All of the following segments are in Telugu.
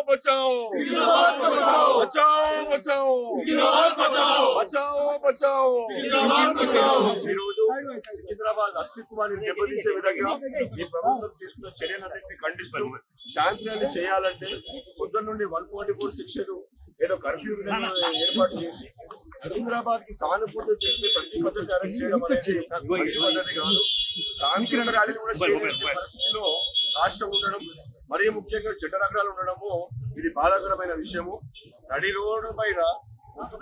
बचाओ बचाओ बचाओ बचाओ बचाओ సికింద్రాబాద్ అస్తిత్వాన్ని దెబ్బతీసే విధంగా ఈ ప్రభుత్వం తీసుకున్న చర్యలన్నింటినీ ఖండిస్తూ శాంతి ర్యాలీ చేయాలంటే పొద్దున్న నుండి 144 శిక్షలు ఏదో కర్ఫ్యూ ఏర్పాటు చేసి సికింద్రాబాద్ కి సానుభూతి తెలిపి ప్రతి ప్రజలకు అరెస్ట్ చేయడం అనేది మంచి పద్ధతి కాదు. శాంతి ర్యాలీని కూడా చేయలేని పరిస్థితిలో రాష్ట్రం ఉండడం, మరీ ముఖ్యంగా చెడ్డ రకాలు ఉండడము ఇది బాధాకరమైన విషయము. నడి రోడ్డు పైన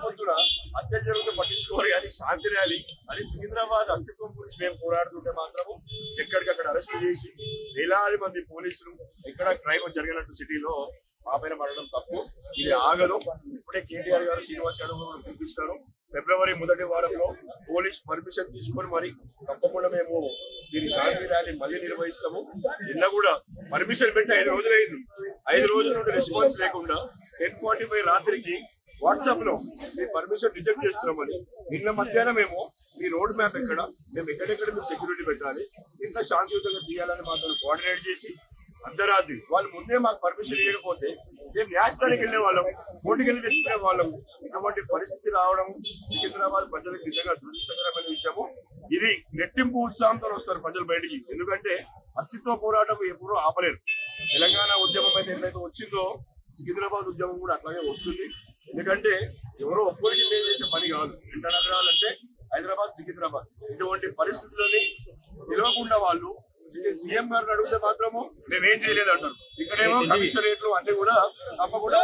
పొద్దున అత్యాచారంతో పట్టించుకోవాలి కానీ శాంతి ర్యాలీ అని సికింద్రాబాద్ అస్తిత్వం గురించి మేము పోరాడుతుంటే మాత్రము ఎక్కడికక్కడ అరెస్ట్ చేసి వేలాది మంది పోలీసులు ఎక్కడ క్రైమ్ జరిగినట్టు సిటీలో మా పైన పడడం తప్పు. ఇది ఆగదు. ఇప్పుడే కేటీఆర్ గారు శ్రీనివాస్ యాదవ్ గారు పిలిపిస్తారు. ఫిబ్రవరి మొదటి వారంలో పోలీస్ పర్మిషన్ తీసుకొని మరి తప్పకుండా మేము దీని శాంతి ర్యాలీ మళ్ళీ నిర్వహిస్తాము. నిన్న కూడా పర్మిషన్ పెట్టి 5 రోజులు అయింది. 5 రోజుల నుండి రెస్పాన్స్ లేకుండా 10:45 రాత్రికి వాట్సాప్ లో మీ పర్మిషన్ రిజెక్ట్ చేస్తున్నామని నిన్న మధ్యాహ్నం మేము మీ రోడ్ మ్యాప్ ఎక్కడ, మేము ఎక్కడెక్కడ మీకు సెక్యూరిటీ పెట్టాలి, ఎంత శాంతియుతంగా తీయాలని మాత్రం కోఆర్డినేట్ చేసి అర్ధరాత్రి వాళ్ళు ముందే మాకు పర్మిషన్ ఇవ్వకపోతే మేము న్యాయస్థానానికి వెళ్ళే వాళ్ళం, కోర్టుకి వెళ్ళి తెచ్చుకునే వాళ్ళం. ఇటువంటి పరిస్థితి రావడం సికింద్రాబాద్ ప్రజలకు నిజంగా దురదృష్టకరమైన విషయము. ఇది రెట్టింపు ఉత్సాహంతో వస్తారు ప్రజలు బయటికి. ఎందుకంటే అస్తిత్వ పోరాటం ఎప్పుడూ ఆపలేరు. తెలంగాణ ఉద్యమం అయితే ఎట్లయితే వచ్చిందో సికింద్రాబాద్ ఉద్యమం కూడా అట్లాగే వస్తుంది. ఎందుకంటే ఎవరో ఒక్కరికి మేలు చేసే పని కాదు. 2 నగరాలు అంటే హైదరాబాద్, సికింద్రాబాద్. ఇటువంటి పరిస్థితులని తెలియకుండా వాళ్ళు సీఎం గారిని అడిగితే మాత్రము మేమేం చేయలేదు అంటారు. ఇక్కడేమో కమిషనరేట్లు అన్ని కూడా తప్పకుండా